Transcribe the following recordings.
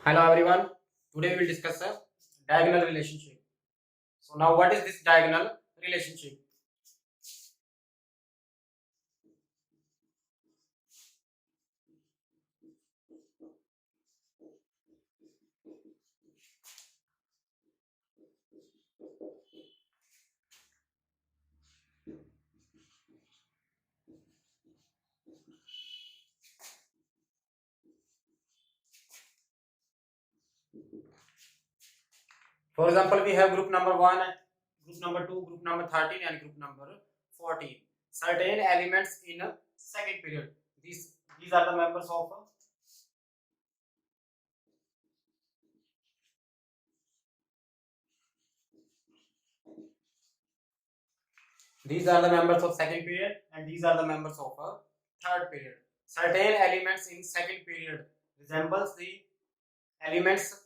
Hello everyone. Today we will discuss a diagonal relationship. So now what is this diagonal relationship? For example, we have group number 1, group number 2, group number 13 and group number 14. Certain elements in a second period. These are the members of second period and these are the members of a third period. Certain elements in second period resembles the elements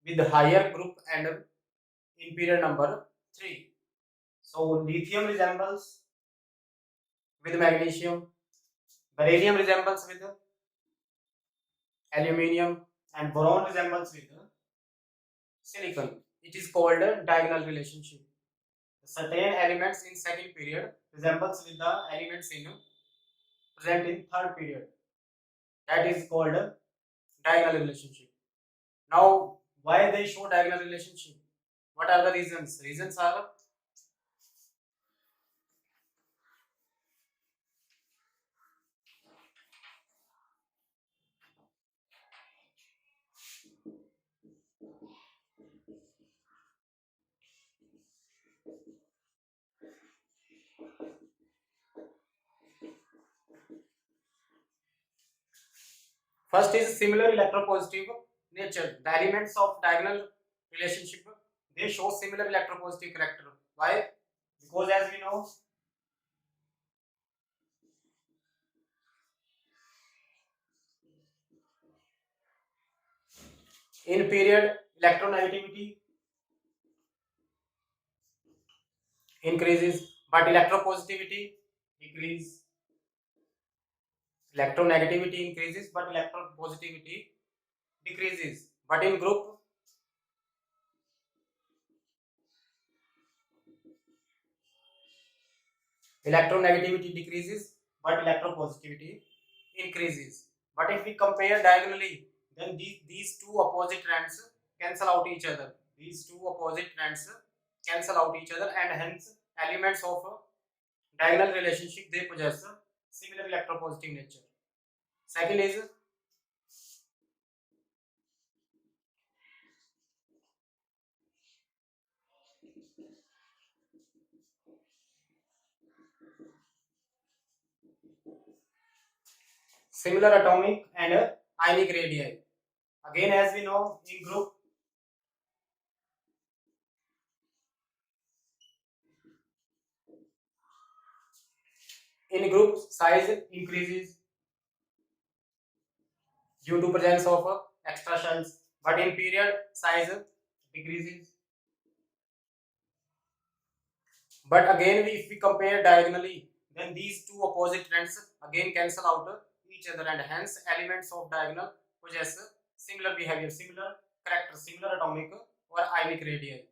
with higher group and in period number 3. So lithium resembles with magnesium, beryllium resembles with aluminium, and boron resembles with silicon. It is called a diagonal relationship. The certain elements in second period resembles with the elements in present in third period. That is called a diagonal relationship. Now, why they show diagonal relationship? What are the reasons? Reasons are first is similar electropositive nature. The elements of diagonal relationship they show similar electropositive character. Why? Because as we know, in period electronegativity increases, but electropositivity decreases. Electronegativity increases, but electropositivity decreases. But in group, electronegativity decreases, but electropositivity increases. But if we compare diagonally, then these two opposite trends cancel out each other. These two opposite trends cancel out each other, and hence elements of a diagonal relationship they possess similar electropositive nature. Second is similar atomic and ionic radii. Again, as we know, in group size increases due to presence of extra shells, but in period size decreases. But again, if we compare diagonally, then these two opposite trends again cancel out each other, and hence elements of diagonal possess similar behavior, similar character, similar atomic or ionic radii.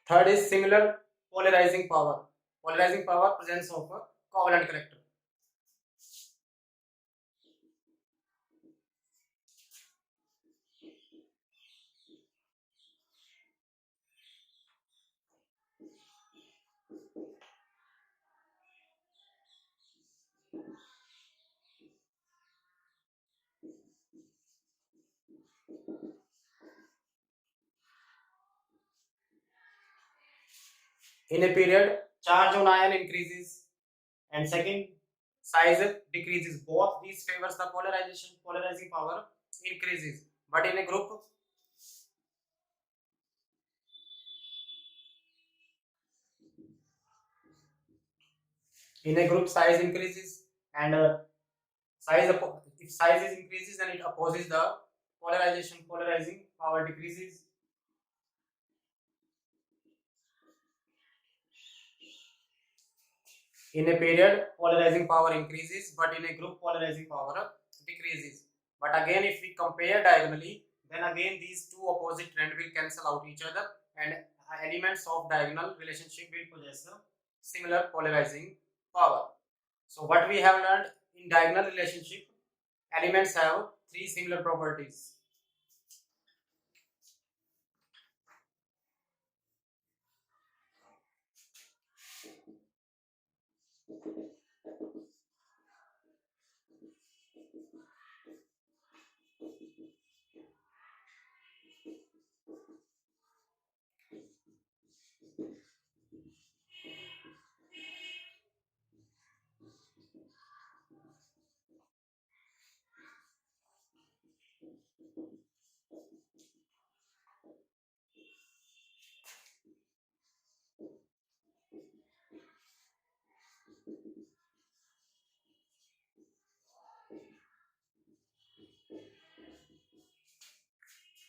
Third is similar polarizing power. Polarizing power presence of a covalent character. In a period, charge on ion increases and second size decreases. Both these favors the polarizing power increases. But in a group, In a group, size increases, and if size is increases, then it opposes the polarization. Polarizing power decreases. In a period, polarizing power increases, but in a group, polarizing power decreases. But again, if we compare diagonally, then again these two opposite trend will cancel out each other, and elements of diagonal relationship will possess a similar polarizing power. So what we have learned in diagonal relationship, elements have three similar properties.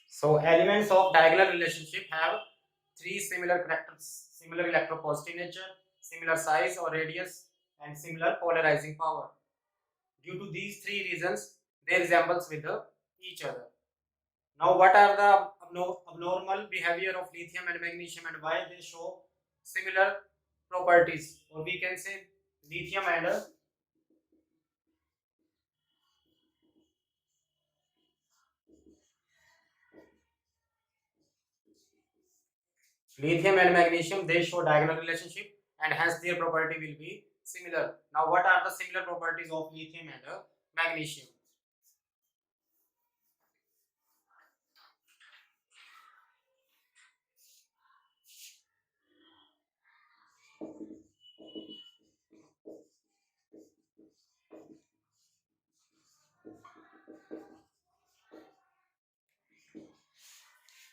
So elements of diagonal relationship have three similar characters: similar electropositive nature, similar size or radius, and similar polarizing power. Due to these three reasons, they resembles with each other. Now, what are the abnormal behavior of lithium and magnesium, and why they show similar properties? Or we can say lithium and magnesium, they show diagonal relationship, and hence their property will be similar. Now, what are the similar properties of lithium and magnesium?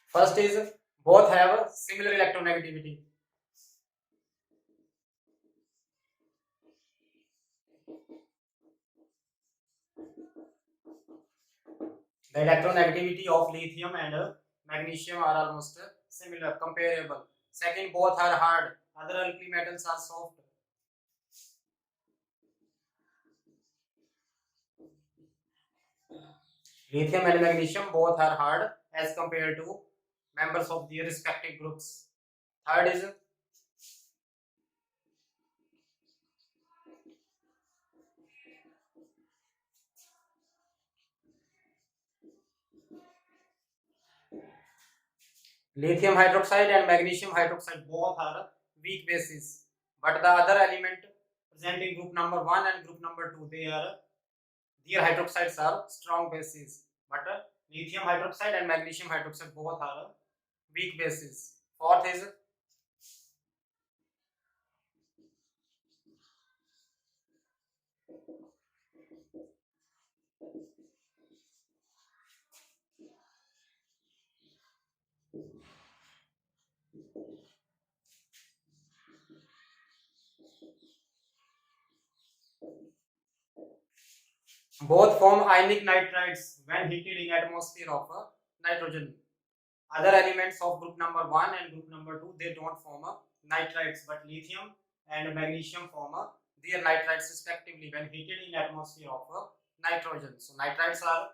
First is both have similar electronegativity. The electronegativity of lithium and magnesium are almost similar, comparable. Second, both are hard. Other alkali metals are soft. Lithium and magnesium both are hard as compared to members of their respective groups. Third is lithium hydroxide and magnesium hydroxide both are weak bases, but the other element present in group number 1 and group number 2, their hydroxides are strong bases, but lithium hydroxide and magnesium hydroxide both are weak bases. Fourth is both form ionic nitrides when heated in atmosphere of nitrogen. Other elements of group number 1 and group number 2, they don't form nitrides, but lithium and magnesium form their nitrides respectively when heated in atmosphere of nitrogen. So nitrides are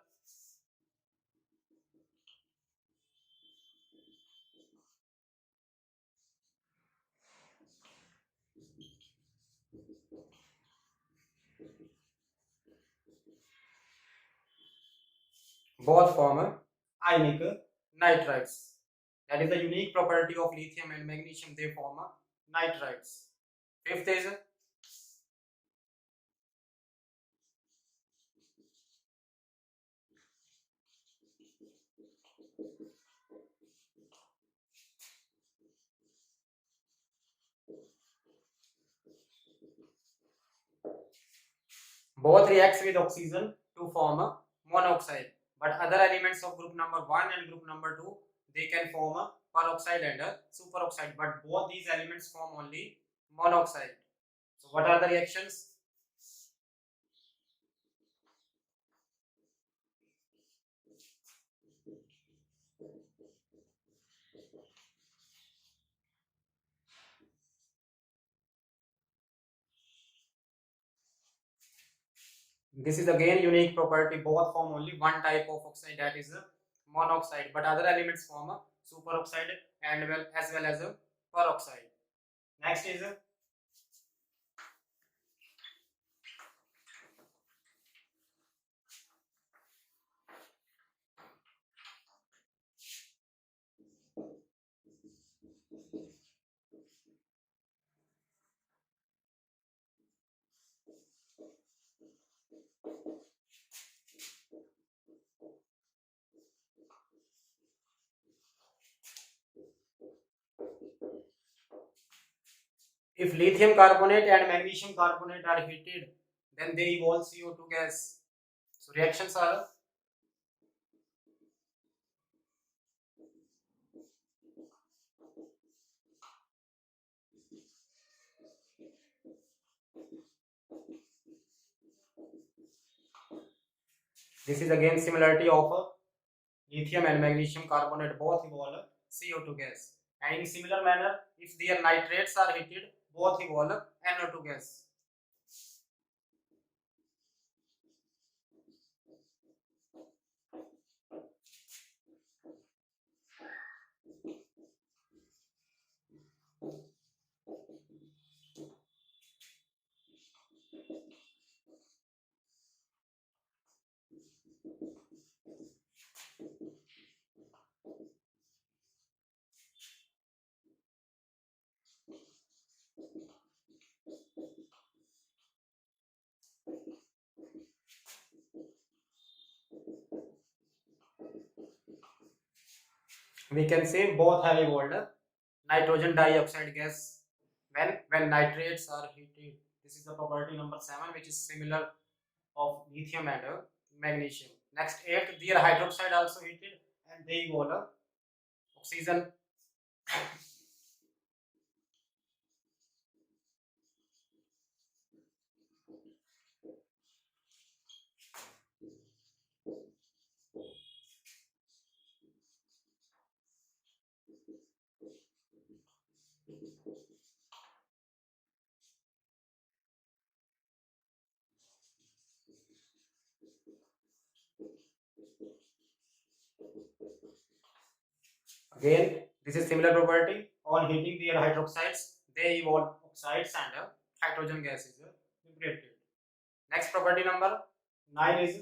both form ionic nitrides. That is the unique property of lithium and magnesium, they form nitrides. Fifth is both reacts with oxygen to form a monoxide, but other elements of group number 1 and group number 2, they can form a peroxide and a superoxide, but both these elements form only monoxide. So what are the reactions? This is again unique property. Both form only one type of oxide, that is a monoxide, but other elements form a superoxide and as well as a peroxide. Next is if lithium carbonate and magnesium carbonate are heated, then they evolve CO2 gas. So reactions are this is again similarity of lithium and magnesium carbonate both evolve CO2 gas. And in similar manner, if their nitrates are heated, both evolve NO2 gas. We can say both have evolved nitrogen dioxide gas when nitrates are heated. This is the property number 7, which is similar of lithium and magnesium. Next 8, their hydroxide also heated and they evolve oxygen. Again, this is similar property. On heating their hydroxides, they evolve oxides and hydrogen gas is liberated. Next property number 9 is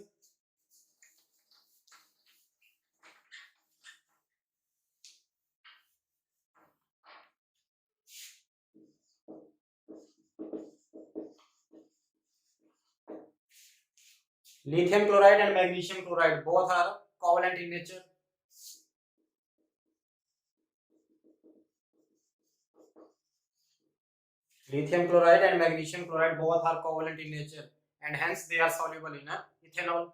lithium chloride and magnesium chloride both are covalent in nature. Lithium chloride and magnesium chloride both are covalent in nature and hence they are soluble in ethanol.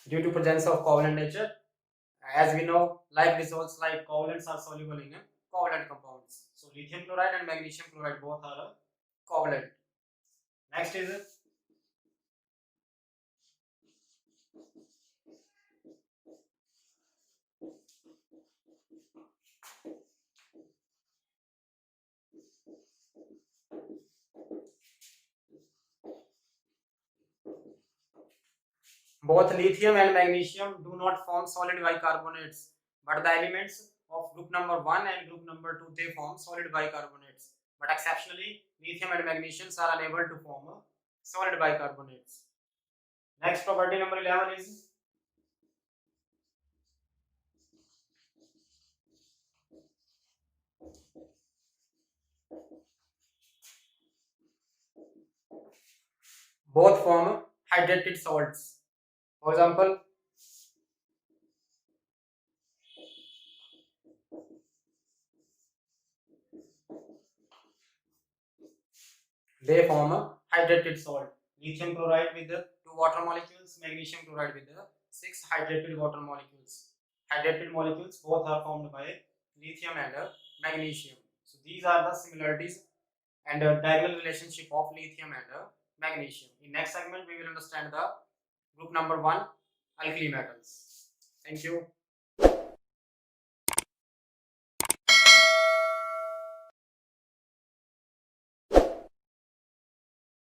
Due to presence of covalent nature, as we know, like dissolves like covalents are soluble in covalent compounds. So lithium chloride and magnesium chloride both are covalent. Next is both lithium and magnesium do not form solid bicarbonates, but the elements of group number 1 and group number 2 they form solid bicarbonates. But exceptionally, lithium and magnesium are unable to form solid bicarbonates. Next property number 11 is both form hydrated salts. For example, they form a hydrated salt. Lithium chloride with the 2 water molecules, magnesium chloride with the 6 hydrated water molecules. Hydrated molecules both are formed by lithium and magnesium. So these are the similarities and diagonal relationship of lithium and magnesium. In next segment, we will understand the group number 1, alkali metals. Thank you.